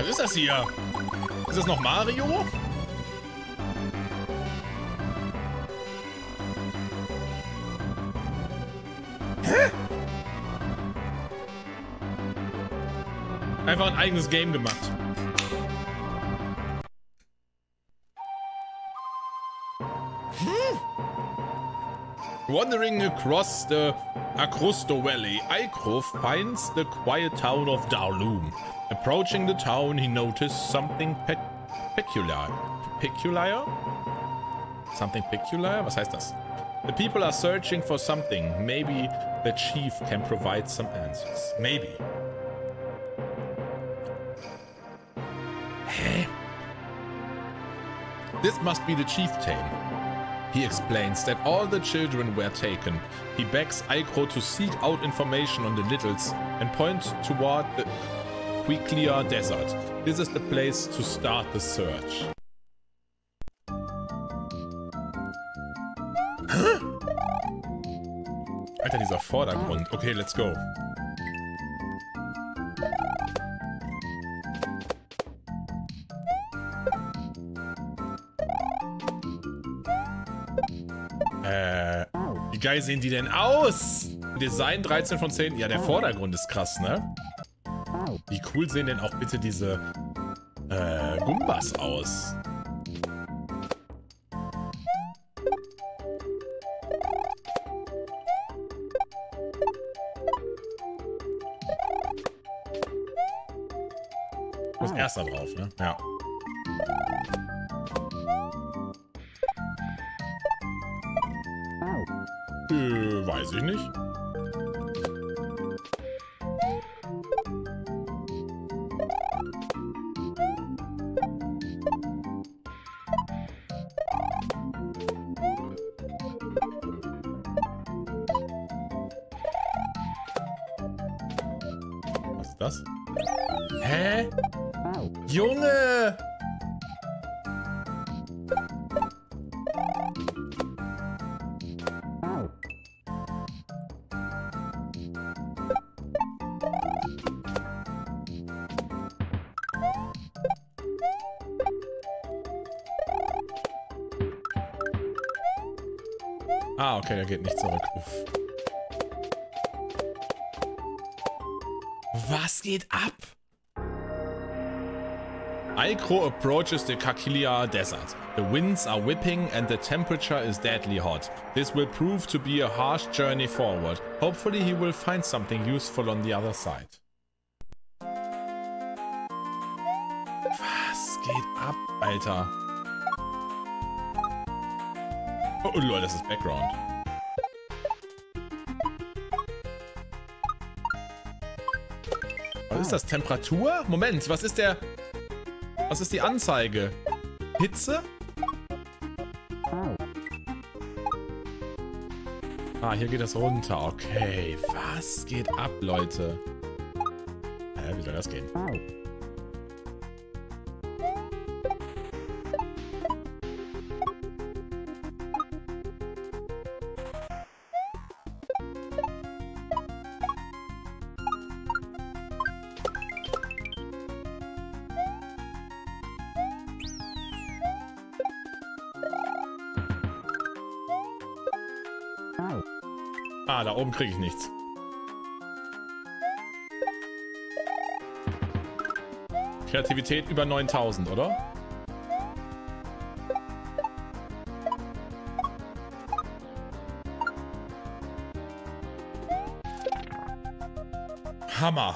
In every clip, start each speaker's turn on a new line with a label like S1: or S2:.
S1: Was ist das hier? Ist das noch Mario? Hä? Einfach ein eigenes Game gemacht. Wandering across the Valley, EIKRO finds the quiet town of Darloum. Approaching the town, he noticed something peculiar. Peculiar? Something peculiar? Was heißt das? The people are searching for something. Maybe the chief can provide some answers. Maybe. Hä? This must be the chieftain. He explains that all the children were taken. He begs EIKRO to seek out information on the littles and point toward the EIKRO desert. This is the place to start the search. Hä? Alter, dieser Vordergrund. Okay, let's go. Wie geil sehen die denn aus? Design 13 von 10. Ja, der Vordergrund ist krass, ne? Wie cool sehen denn auch bitte diese Gumbas aus? Ich muss erster drauf, ne? Ja. Weiß ich nicht. Was ist das? Hä? Junge! Ah, okay, der geht nicht zurück. Uff. Was geht ab? EIKRO approaches the EIKRO desert. The winds are whipping and the temperature is deadly hot. This will prove to be a harsh journey forward. Hopefully he will find something useful on the other side. Was geht ab, Alter? Oh lol, das ist Background. Was ist das? Temperatur? Moment, was ist der... Was ist die Anzeige? Hitze? Ah, hier geht es runter. Okay, was geht ab, Leute? Wie soll das gehen? Ah, da oben kriege ich nichts. Kreativität über 9000, oder? Hammer.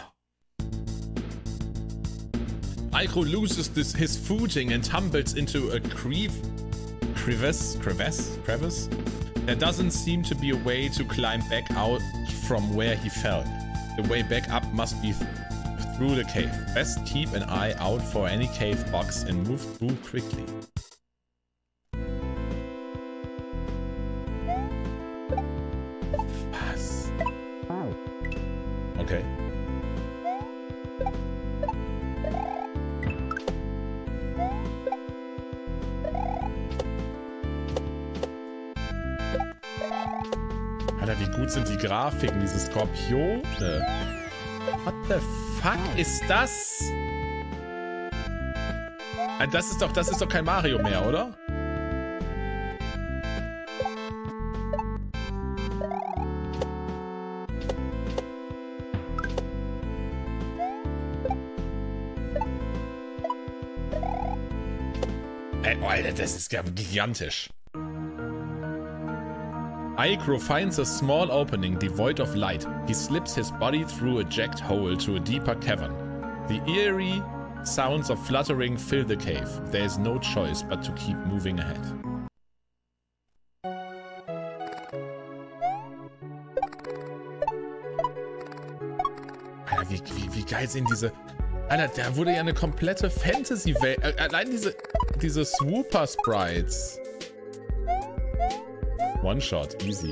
S1: EIKRO loses his footing and tumbles into a crevice. There doesn't seem to be a way to climb back out from where he fell. The way back up must be through the cave. Best keep an eye out for any cave box and move through quickly. Was? Okay. Alter, wie gut sind die Grafiken, diese Skorpione? What the fuck ist das? Das ist doch kein Mario mehr, oder? Oh, Alter, das ist ja gigantisch. EIKRO finds a small opening devoid of light. He slips his body through a jagged hole to a deeper cavern. The eerie sounds of fluttering fill the cave. There is no choice but to keep moving ahead. Alter, wie geil sind diese... Alter, da wurde ja eine komplette Fantasy-Welt... Allein diese Swooper-Sprites. One-Shot, easy.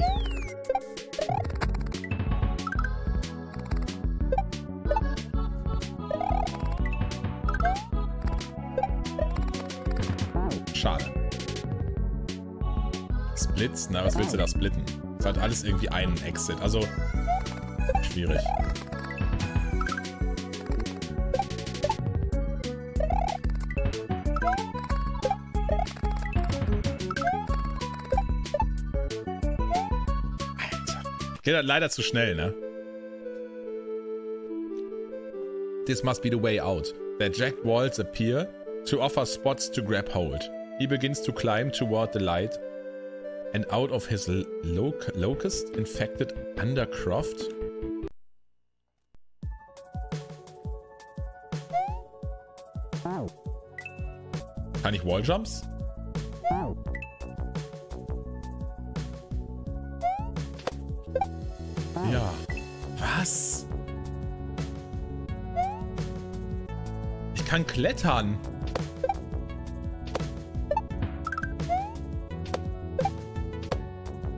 S1: Schade. Splits? Na, was willst du da splitten? Es hat alles irgendwie einen Exit. Also, schwierig. Geht leider zu schnell, ne? This must be the way out. The jagged walls appear to offer spots to grab hold. He begins to climb toward the light and out of his locust-infected undercroft. Kann ich Walljumps? Ja. Was? Ich kann klettern.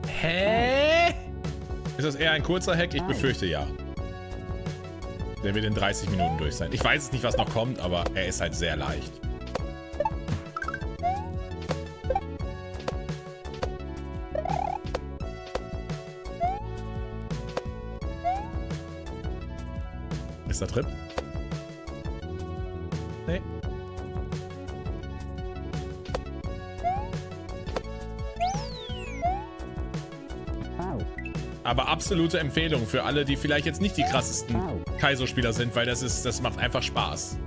S1: Hä? Ist das eher ein kurzer Hack? Ich befürchte ja. Der wird in 30 Minuten durch sein. Ich weiß jetzt nicht, was noch kommt, aber er ist halt sehr leicht. Ist der Trip? Nee. Aber absolute Empfehlung für alle, die vielleicht jetzt nicht die krassesten Kaizo-Spieler sind, weil das macht einfach Spaß.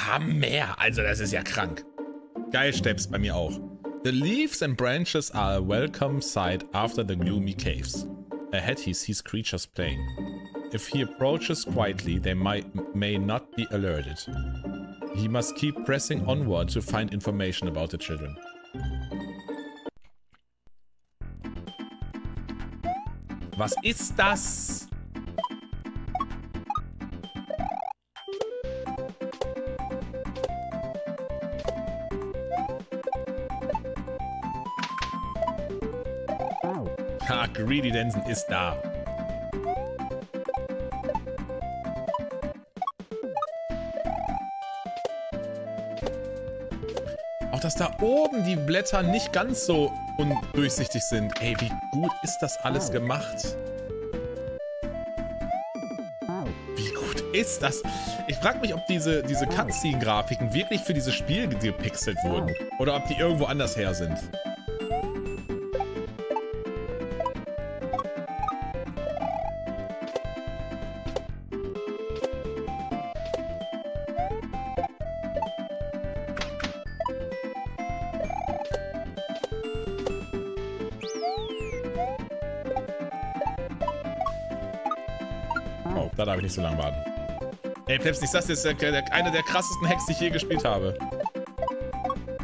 S1: Hammer! Also das ist ja krank. Geil Steps bei mir auch. The leaves and branches are a welcome sight after the gloomy caves. Ahead he sees creatures playing. If he approaches quietly, they may not be alerted. He must keep pressing onward to find information about the children. Was ist das? Ha, Greedy Denson ist da. Auch dass da oben die Blätter nicht ganz so undurchsichtig sind. Ey, wie gut ist das alles gemacht? Wie gut ist das? Ich frage mich, ob diese Cutscene-Grafiken wirklich für dieses Spiel gepixelt wurden. Oder ob die irgendwo anders her sind. Oh, da darf ich nicht so lange warten. Ey, Plebs, ist das jetzt einer der krassesten Hacks, die ich je gespielt habe.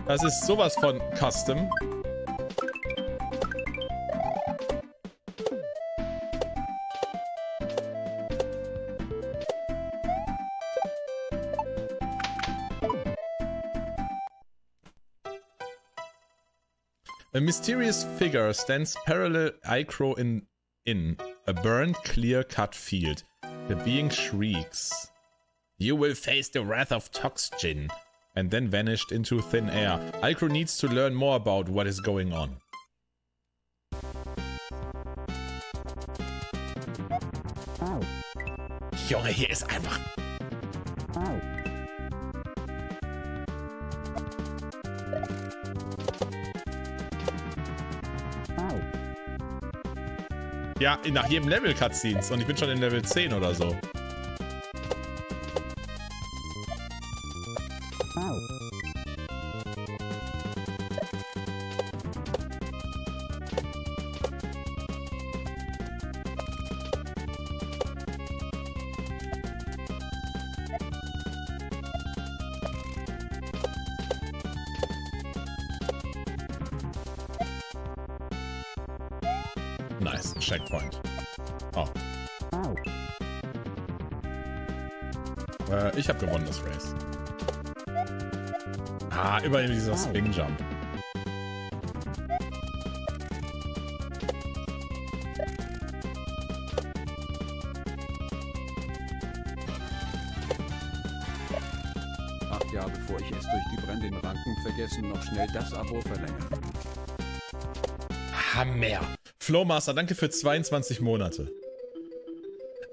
S1: Das ist sowas von Custom. A mysterious figure stands parallel EIKRO in a burned, clear-cut field. The being shrieks. You will face the wrath of Toxin. And then vanished into thin air. EIKRO needs to learn more about what is going on. Junge, hier ist einfach... Ja, nach jedem Level Cutscenes. Und ich bin schon in Level 10 oder so. Nice, Checkpoint. Oh. Ich habe gewonnen, das Race. Ah, überall dieser Spin Jump.
S2: Ja, bevor ich es durch die brennenden Ranken vergessen, noch schnell das Abo verlängern.
S1: Hammer. Flowmaster, danke für 22 Monate.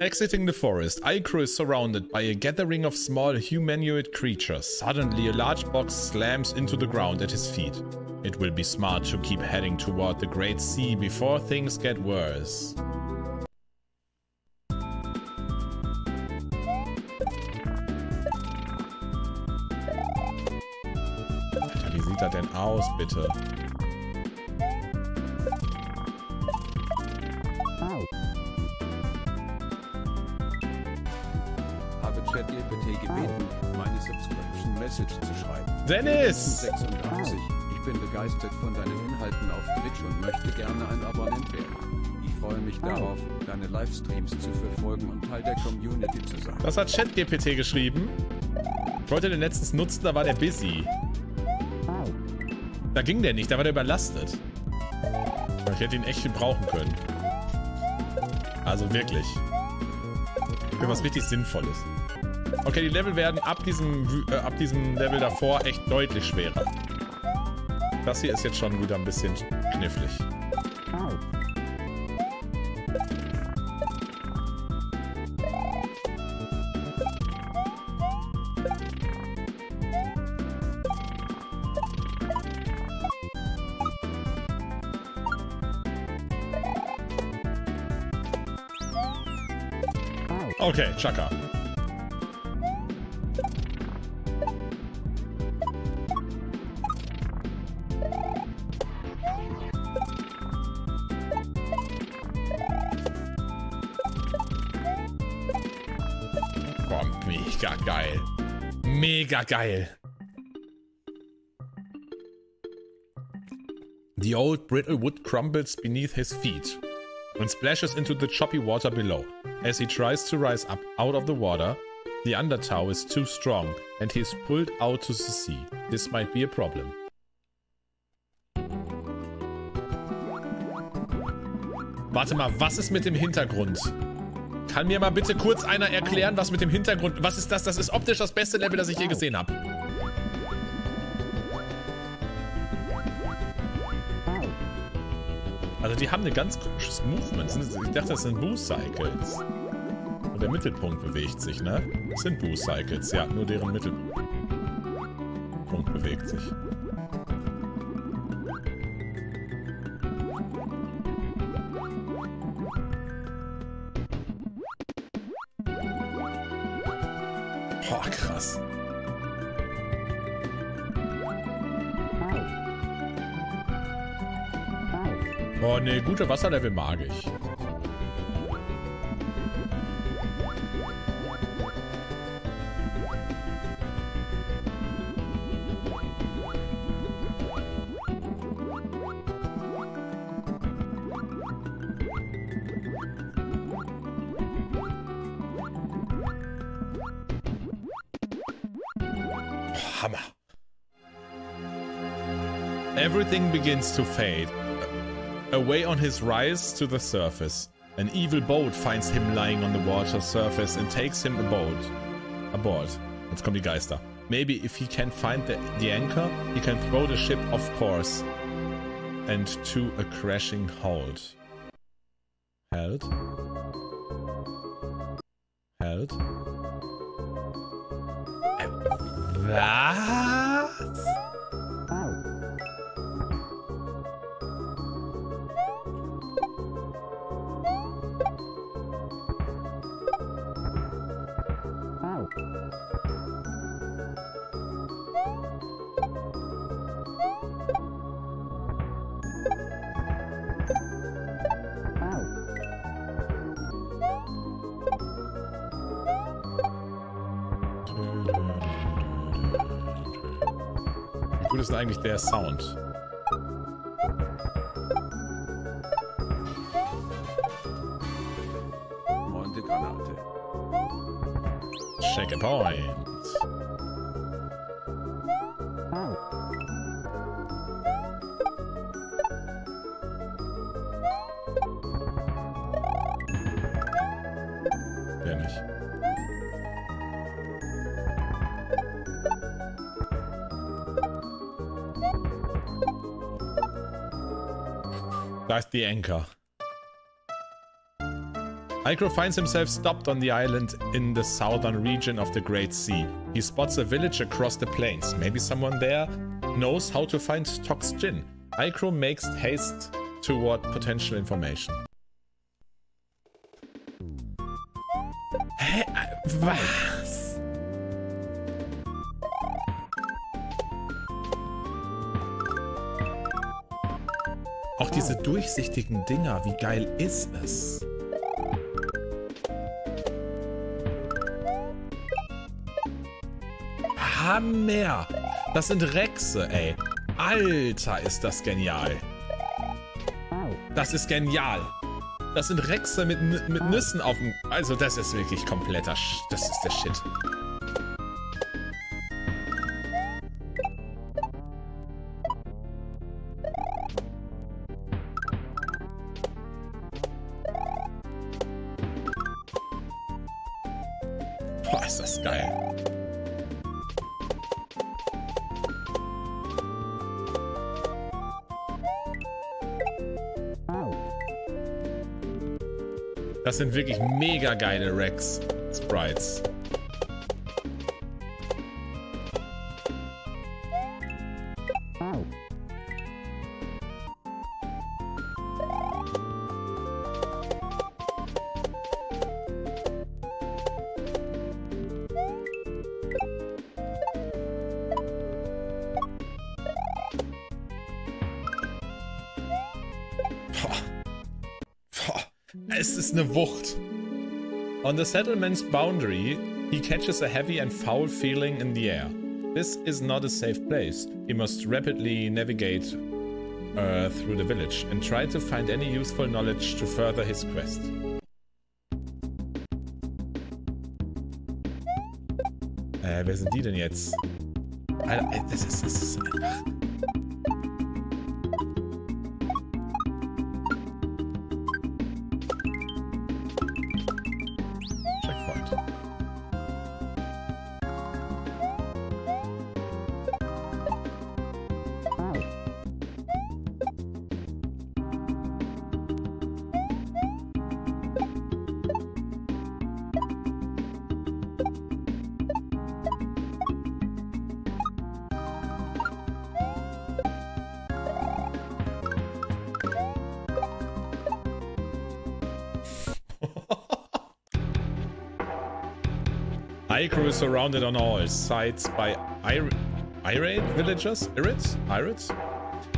S1: Exiting the forest, EIKRO is surrounded by a gathering of small humanoid creatures. Suddenly, a large box slams into the ground at his feet. It will be smart to keep heading toward the Great Sea before things get worse. Alter, wie sieht das denn aus, bitte?
S2: ChatGPT gebeten, meine Subscription Message zu schreiben.
S1: Dennis!
S2: 86. Ich bin begeistert von deinen Inhalten auf Twitch und möchte gerne ein Abonnent werden. Ich freue mich darauf, deine Livestreams zu verfolgen und Teil der Community zu sein.
S1: Das hat ChatGPT geschrieben. Ich wollte den letztens nutzen, da war der busy. Da ging der nicht, da war der überlastet. Ich hätte ihn echt gebrauchen können. Also wirklich. Für was richtig Sinnvolles. Okay, die Level werden ab diesem Level davor echt deutlich schwerer. Das hier ist jetzt schon wieder ein bisschen knifflig. Okay, Chaka. Boah, mega geil. Mega geil. The old brittle wood crumbles beneath his feet and splashes into the choppy water below. As he tries to rise up out of the water, the undertow is too strong and he is pulled out to the sea. This might be a problem. Warte mal, was ist mit dem Hintergrund? Kann mir mal bitte kurz einer erklären, was mit dem Hintergrund... Was ist das? Das ist optisch das beste Level, das ich je gesehen habe. Also die haben ein ganz komisches Movement. Ich dachte, das sind Boo-Cycles. Und der Mittelpunkt bewegt sich, ne? Das sind Boo-Cycles. Ja, nur deren Mittelpunkt bewegt sich. Boah, krass. Oh ne, gute Wasserlevel mag ich. Hammer. Everything begins to fade. Away on his rise to the surface, an evil boat finds him lying on the water surface and takes him aboard. Jetzt kommen die Geister. Maybe if he can find the anchor, he can throw the ship off course and to a crashing halt. Halt? Halt? Was? Wie gut ist denn eigentlich der Sound?
S2: Monte Granate.
S1: Check a point. Der nicht. Da ist die Anchor. EIKRO finds himself stopped on the island in the southern region of the Great Sea. He spots a village across the plains. Maybe someone there knows how to find Tox Gin. EIKRO makes haste toward potential information. Hä? Was? Auch diese durchsichtigen Dinger, wie geil ist es? Hammer! Das sind Rechse, ey. Alter, ist das genial. Das ist genial. Das sind Rechse mit Nüssen auf dem... Also das ist wirklich kompletter... Das ist der Shit. Boah, ist das geil. Das sind wirklich mega geile Rex-Sprites. Es ist eine Wucht. On the settlement's boundary, he catches a heavy and foul feeling in the air. This is not a safe place. He must rapidly navigate through the village and try to find any useful knowledge to further his quest. Wer sind die denn jetzt? Alter, das ist einfach... EIKRO is surrounded on all sides by irate villagers. Irates?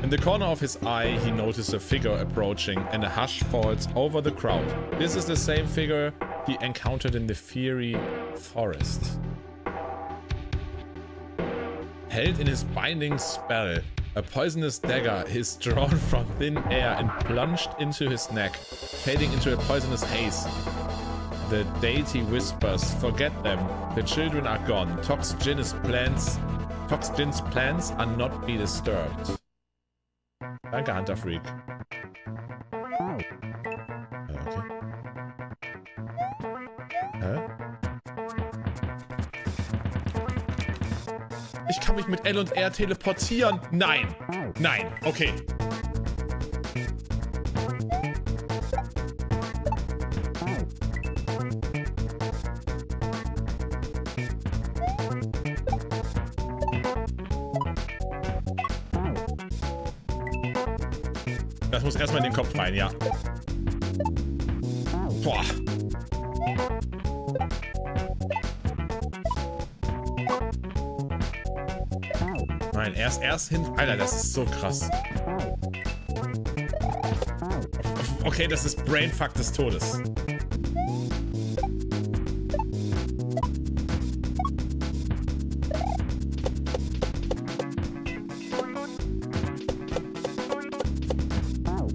S1: In the corner of his eye, he noticed a figure approaching, and a hush falls over the crowd. This is the same figure he encountered in the fiery forest. Held in his binding spell, a poisonous dagger is drawn from thin air and plunged into his neck, fading into a poisonous haze. The deity whispers, "Forget them. The children are gone. Tox Gin's plans are not be disturbed." Danke, Hunter Freak. Okay. Hä? Ich kann mich mit L und R teleportieren. Nein. Nein. Okay. Das muss erstmal in den Kopf rein, ja. Boah. Nein, erst hin. Alter, das ist so krass. Okay, das ist Brainfuck des Todes.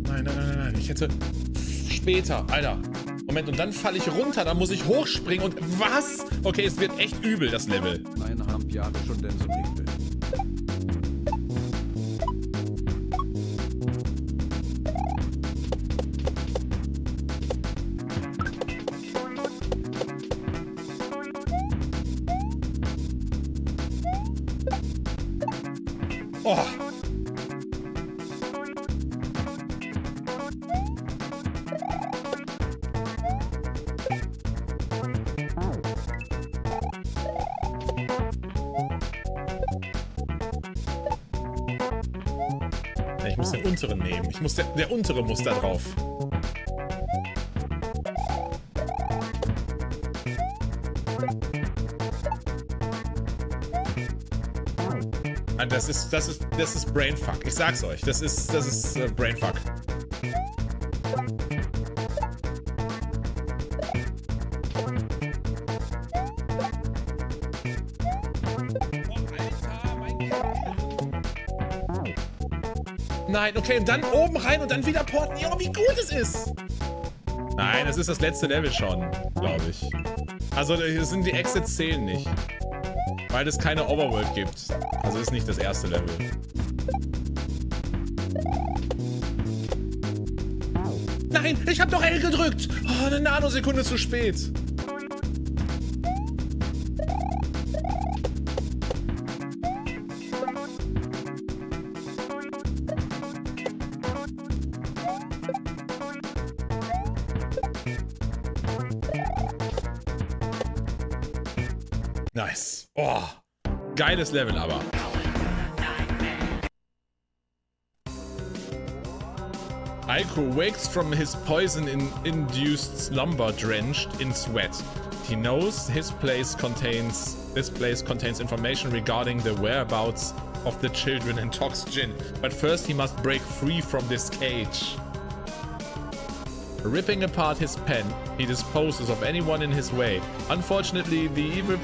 S1: Nein. Ich hätte später. Alter. Moment, und dann falle ich runter. Dann muss ich hochspringen und was? Okay, es wird echt übel, das Level.
S2: 1,5 Jahre schon denn so dick bin.
S1: Oh. Ich muss den unteren nehmen. Ich muss der untere muss da drauf. Das ist Brainfuck. Ich sag's euch. Das ist Brainfuck. Nein, okay, und dann oben rein und dann wieder porten. Ja, wie gut es ist. Nein, das ist das letzte Level schon, glaube ich. Also, hier sind die Exits zählen nicht. Weil es keine Overworld gibt. Also ist nicht das erste Level. Nein, ich habe doch L gedrückt. Oh, eine Nanosekunde zu spät. Nice. Oh, geiles Level aber. EIKRO wakes from his poison-induced slumber drenched in sweat. He knows this place contains information regarding the whereabouts of the children and Toxgen. But first he must break free from this cage. Ripping apart his pen, he disposes of anyone in his way. Unfortunately, the evil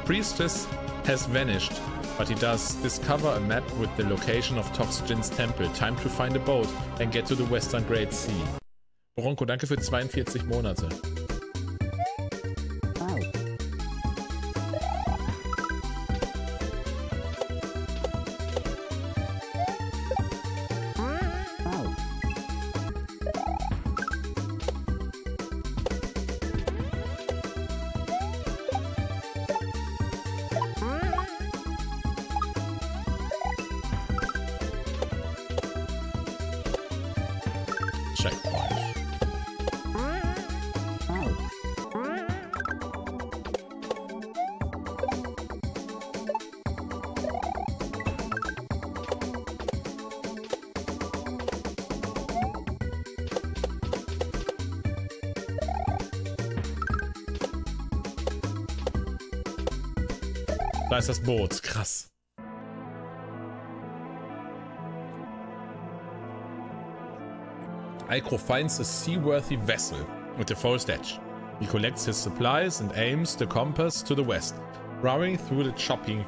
S1: priestess has vanished, but he does discover a map with the location of Toxgen's temple. Time to find a boat and get to the Western Great Sea. Bronco, danke für 42 Monate. Da ist das Boot. Krass. EIKRO finds a seaworthy vessel with a forest edge. He collects his supplies and aims the compass to the west. Rowing through the choppy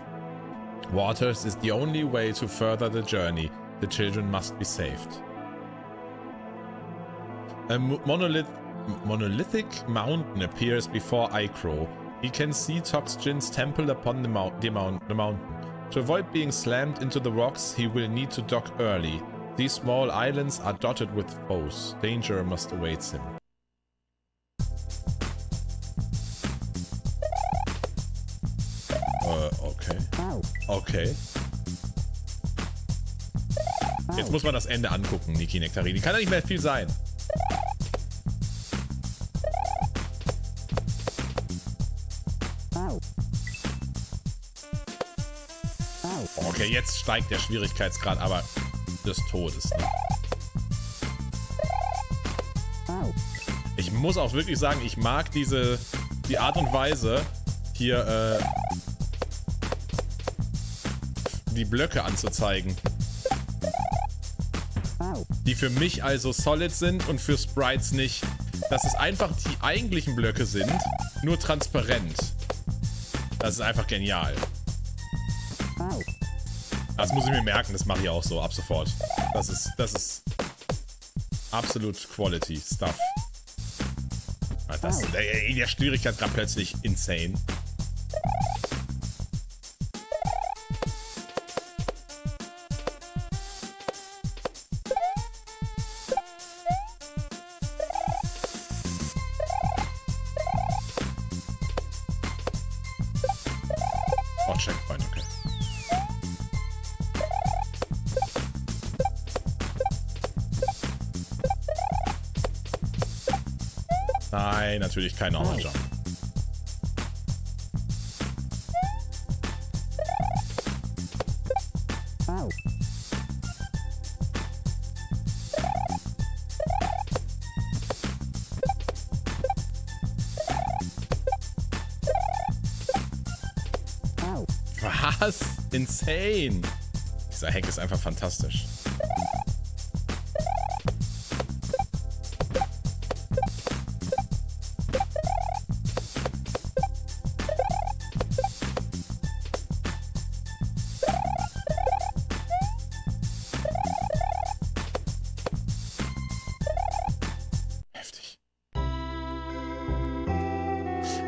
S1: waters is the only way to further the journey. The children must be saved. A monolithic mountain appears before EIKRO. He can see Toxgen's temple upon the mountain. To avoid being slammed into the rocks, he will need to dock early. These small islands are dotted with foes. Danger must await him. Okay. Okay. Jetzt muss man das Ende angucken, Niki Nektarini. Kann ja nicht mehr viel sein. Okay, jetzt steigt der Schwierigkeitsgrad, aber des Todes. Ne? Ich muss auch wirklich sagen, ich mag die Art und Weise, hier die Blöcke anzuzeigen. Die für mich also solid sind und für Sprites nicht. Dass es einfach die eigentlichen Blöcke sind, nur transparent. Das ist einfach genial. Das muss ich mir merken, das mache ich auch so, ab sofort. Das ist absolut Quality Stuff. Der Schwierigkeitsgrad plötzlich insane. Oh, Checkpoint, okay. Nein, natürlich kein Normal Jump. Was? Insane! Dieser Hack ist einfach fantastisch.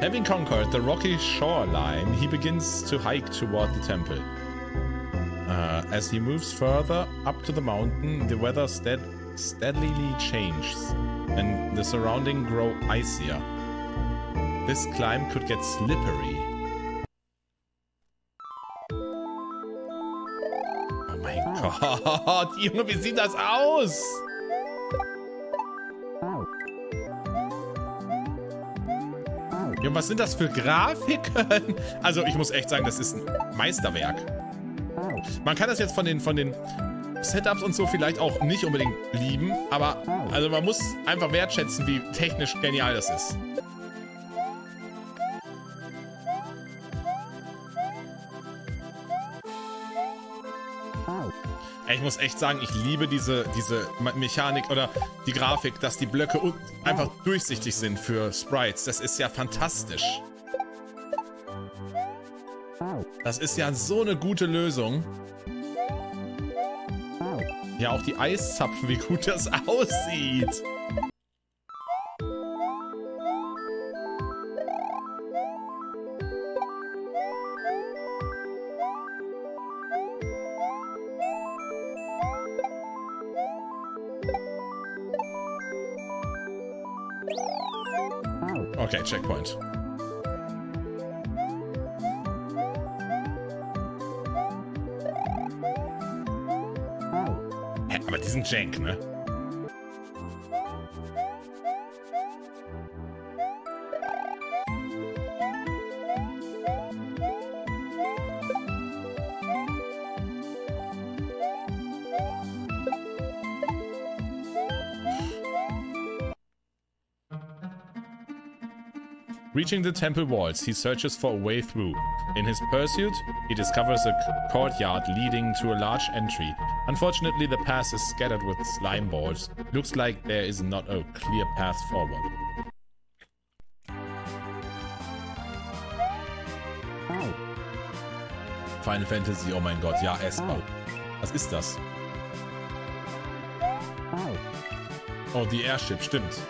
S1: Having conquered the rocky shoreline, he begins to hike toward the temple. As he moves further up to the mountain, the weather steadily changes, and the surroundings grow icier. This climb could get slippery. Oh mein Gott, Junge, wie sieht das aus? Ja, was sind das für Grafiken? Also ich muss echt sagen, das ist ein Meisterwerk. Man kann das jetzt von den Setups und so vielleicht auch nicht unbedingt lieben, aber also man muss einfach wertschätzen, wie technisch genial das ist. Ich muss echt sagen, ich liebe diese Mechanik oder die Grafik, dass die Blöcke einfach durchsichtig sind für Sprites. Das ist ja fantastisch. Das ist ja so eine gute Lösung. Ja, auch die Eiszapfen, wie gut das aussieht. Okay, Checkpoint. Hä, aber die sind jank, ne? Reaching the temple walls, he searches for a way through. In his pursuit, he discovers a courtyard leading to a large entry. Unfortunately, the path is scattered with slime balls. Looks like there is not a clear path forward. Final Fantasy, oh mein Gott, ja, S-Bau. Was ist das? Oh, die Airship, stimmt.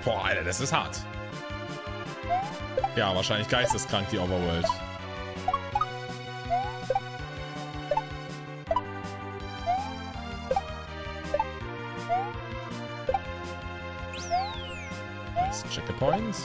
S1: Boah, Alter, das ist hart. Ja, wahrscheinlich geisteskrank, die Overworld. Nice, check the points.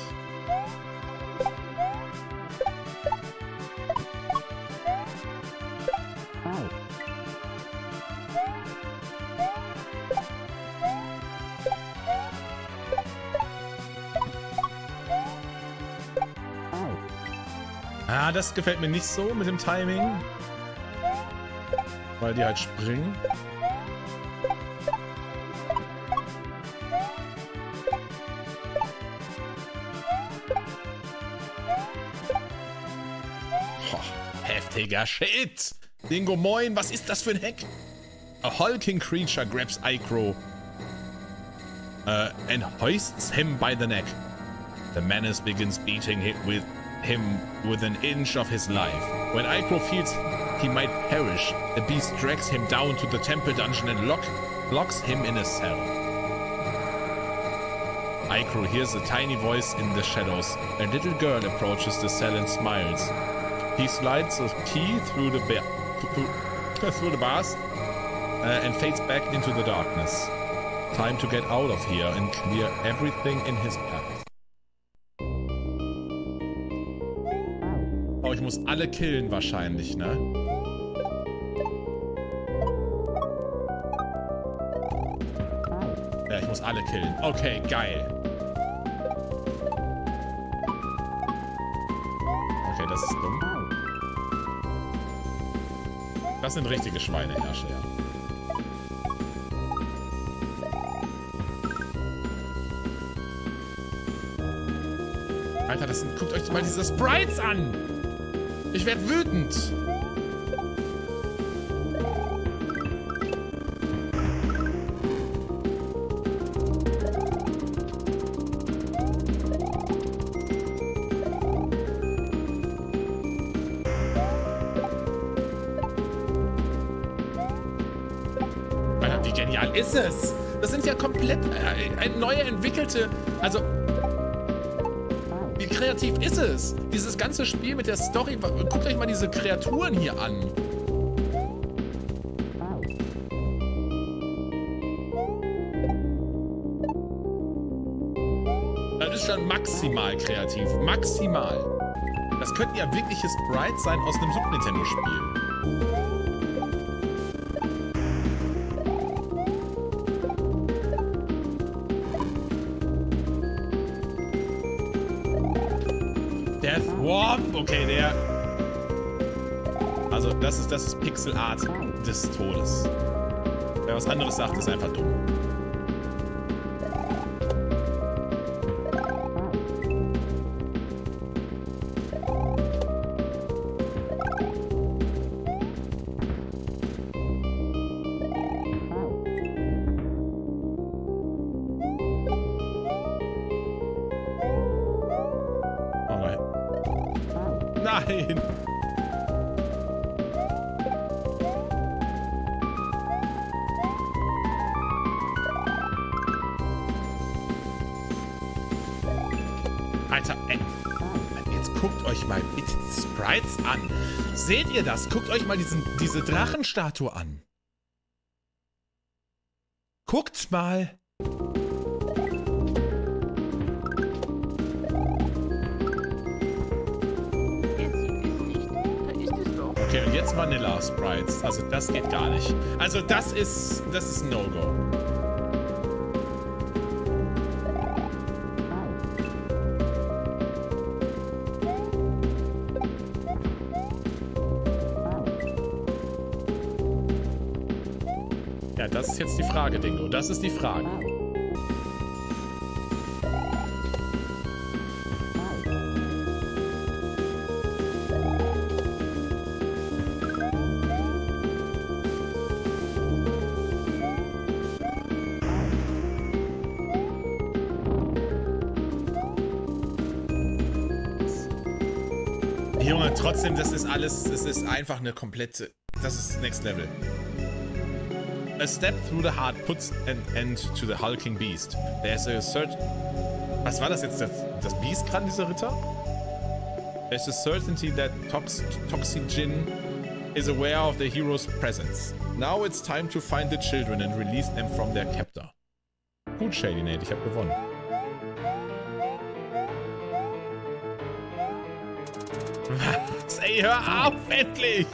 S1: Ah, das gefällt mir nicht so mit dem Timing. Weil die halt springen. Boah, heftiger Shit. Dingo, moin, was ist das für ein Hack? A hulking creature grabs EIKRO and hoists him by the neck. The menace begins beating him with an inch of his life. When EIKRO feels he might perish, the beast drags him down to the temple dungeon and locks him in a cell. EIKRO hears a tiny voice in the shadows. A little girl approaches the cell and smiles. He slides a key through the bars and fades back into the darkness. Time to get out of here and clear everything in his path. Oh, ich muss alle killen wahrscheinlich, ne? Ja, ich muss alle killen. Okay, geil. Okay, das ist dumm. Das sind richtige Schweineherrscher, ja. Alter, das sind, guckt euch mal diese Sprites an! Ich werd wütend! Alter, wie genial ist es? Das sind ja komplett neue entwickelte... Also... Wie kreativ ist es? Dieses ganze Spiel mit der Story. Guckt euch mal diese Kreaturen hier an. Das ist schon maximal kreativ. Maximal. Das könnten ja wirkliche Sprites sein aus einem Super Nintendo-Spiel. Okay, der... Also, das ist Pixel Art des Todes. Wer was anderes sagt, ist einfach dumm. Nein! Alter, ey. Jetzt guckt euch mal bitte die Sprites an. Seht ihr das? Guckt euch mal diese Drachenstatue an. Guckt mal. Okay, und jetzt Vanilla Sprites. Also das geht gar nicht. Also das ist ein No-Go. Ja, das ist jetzt die Frage, Dingo. Das ist die Frage. Junge, trotzdem, das ist alles, es ist einfach eine komplette, das ist Next Level. A step through the heart puts an end to the hulking beast. There's a Was war das jetzt? Das Biest gerade, dieser Ritter? There's a certainty that Toxygen is aware of the hero's presence. Now it's time to find the children and release them from their captor. Gut, Shady Nate, ich habe gewonnen. Was? Ey, hör auf, endlich!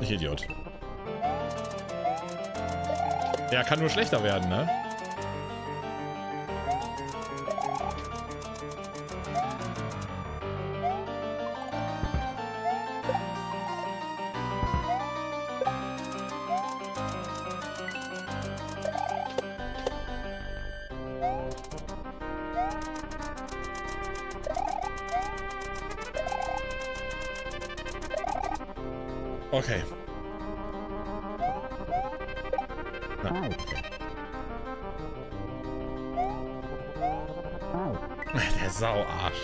S1: Ich Idiot. Ja, kann nur schlechter werden, ne? Okay. Na, okay. Der Sauarsch.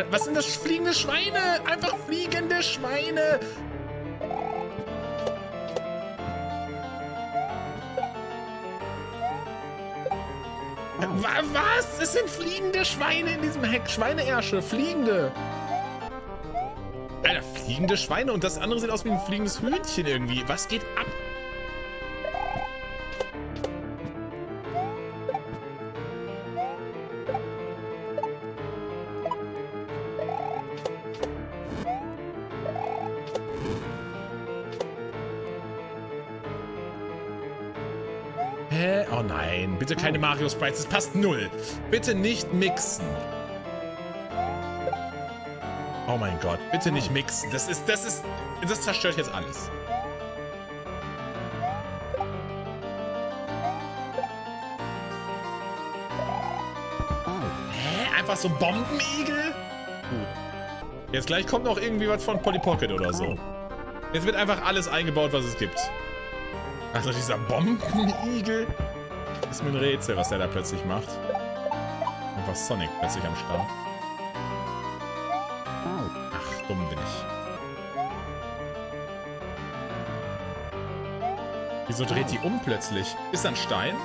S1: Was sind das? Fliegende Schweine? Einfach fliegende Schweine. Was? Es sind fliegende Schweine in diesem Heck. Schweineärsche. Fliegende. Alter, fliegende Schweine. Und das andere sieht aus wie ein fliegendes Hühnchen irgendwie. Was geht ab? Hä? Oh nein. Bitte keine Mario-Sprites. Das passt null. Bitte nicht mixen. Oh mein Gott. Bitte nicht mixen. Das zerstört jetzt alles. Hä? Einfach so Bombenigel? Jetzt gleich kommt noch irgendwie was von Polly Pocket oder so. Jetzt wird einfach alles eingebaut, was es gibt. Also dieser Bombenigel ist mir ein Rätsel, was der da plötzlich macht. Einfach Sonic plötzlich am Start. Ach, dumm bin ich. Wieso dreht die um plötzlich? Ist da ein Stein?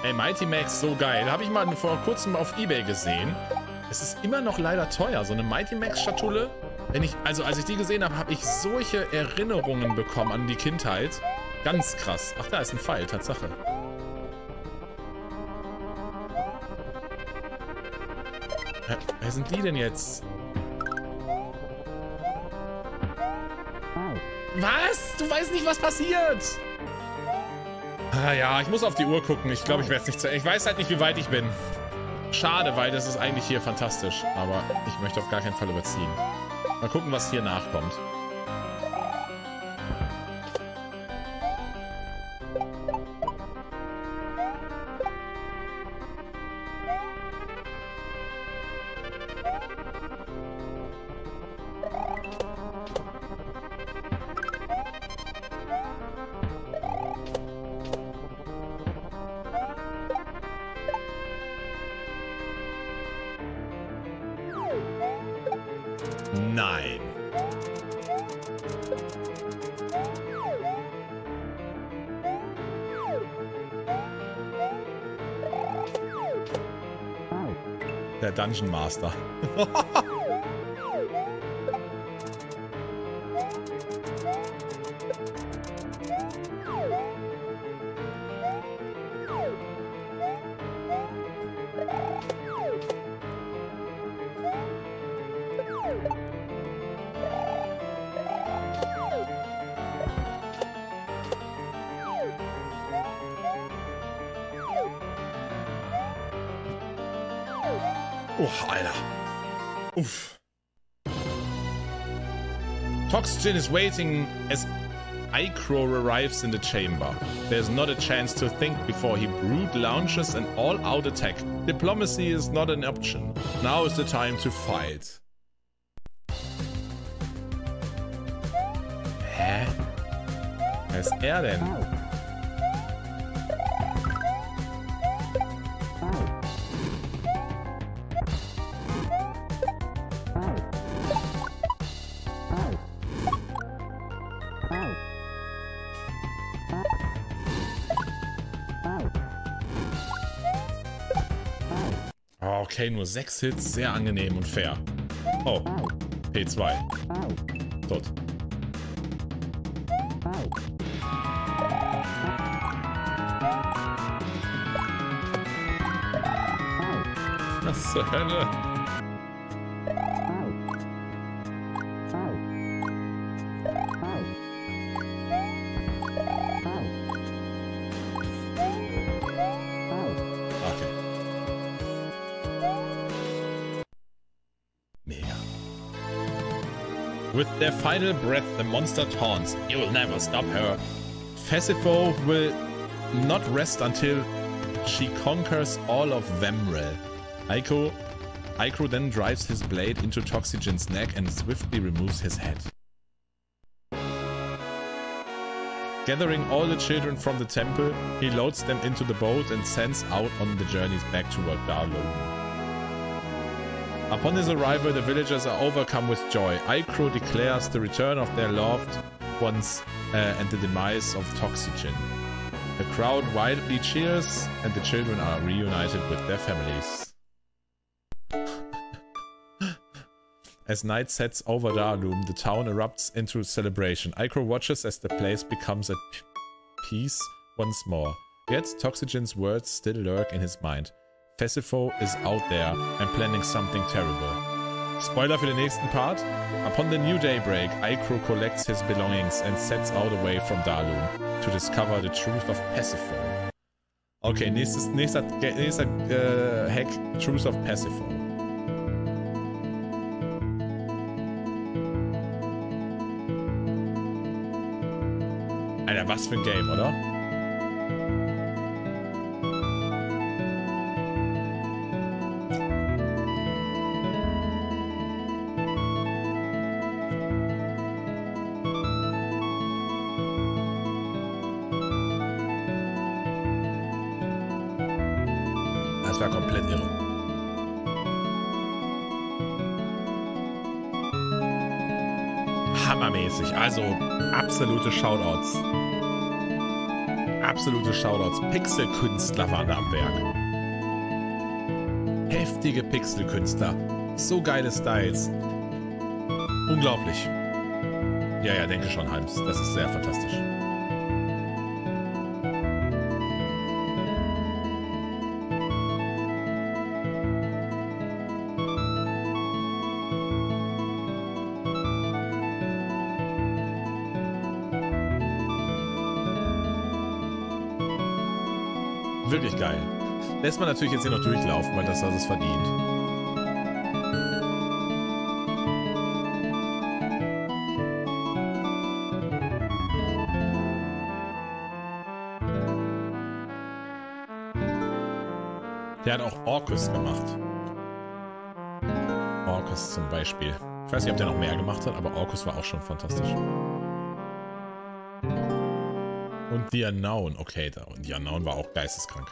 S1: Ey, Mighty Max, so geil. Habe ich mal vor kurzem auf eBay gesehen. Es ist immer noch leider teuer. So eine Mighty Max Schatulle. Als ich die gesehen habe, habe ich solche Erinnerungen bekommen an die Kindheit. Ganz krass. Ach, da ist ein Pfeil, Tatsache. Wer sind die denn jetzt? Was? Du weißt nicht, was passiert? Ah ja, ich muss auf die Uhr gucken. Ich glaube, ich werde es nicht zu... Ich weiß halt nicht, wie weit ich bin. Schade, weil das ist eigentlich hier fantastisch. Aber ich möchte auf gar keinen Fall überziehen. Mal gucken, was hier nachkommt. Nein. Der Dungeon Master. Oh, Alter. Uff. Toxygen is waiting as EIKRO arrives in the chamber. There's not a chance to think before he brute launches an all-out attack. Diplomacy is not an option. Now is the time to fight. Hä? Wer ist er denn? Okay, nur 6 Hits, sehr angenehm und fair. Oh, P2. Tot. Was zur Hölle? With their final breath, the monster taunts. You'll never stop her. Fesifo will not rest until she conquers all of Vemrel. EIKRO then drives his blade into Toxygen's neck and swiftly removes his head. Gathering all the children from the temple, he loads them into the boat and sends out on the journeys back toward Darloum. Upon his arrival, the villagers are overcome with joy. EIKRO declares the return of their loved ones and the demise of Toxygen. The crowd wildly cheers and the children are reunited with their families. As night sets over Darloum, the town erupts into celebration. EIKRO watches as the place becomes at peace once more. Yet Toxygen's words still lurk in his mind. Fesifo is out there and planning something terrible. Spoiler für den nächsten Part. Upon the new daybreak, EIKRO collects his belongings and sets out away from Darloum to discover the truth of Fesifo. Okay, nächster Hack, Truth of Fesifo. Alter, was für ein Game, oder? Das war komplett irre. Hammermäßig. Also absolute Shoutouts. Absolute Shoutouts. Pixelkünstler waren da am Werk. Heftige Pixelkünstler. So geile Styles. Unglaublich. Ja, denke schon, Heims. Das ist sehr fantastisch. Wirklich geil. Lässt man natürlich jetzt hier noch durchlaufen, weil das es verdient. Der hat auch Orcus gemacht. Orcus zum Beispiel. Ich weiß nicht, ob der noch mehr gemacht hat, aber Orcus war auch schon fantastisch. Und The Unknown. Okay, und The Unknown war auch geisteskrank.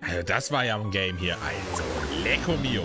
S1: Also das war ja ein Game hier. Also, Lecco Mio.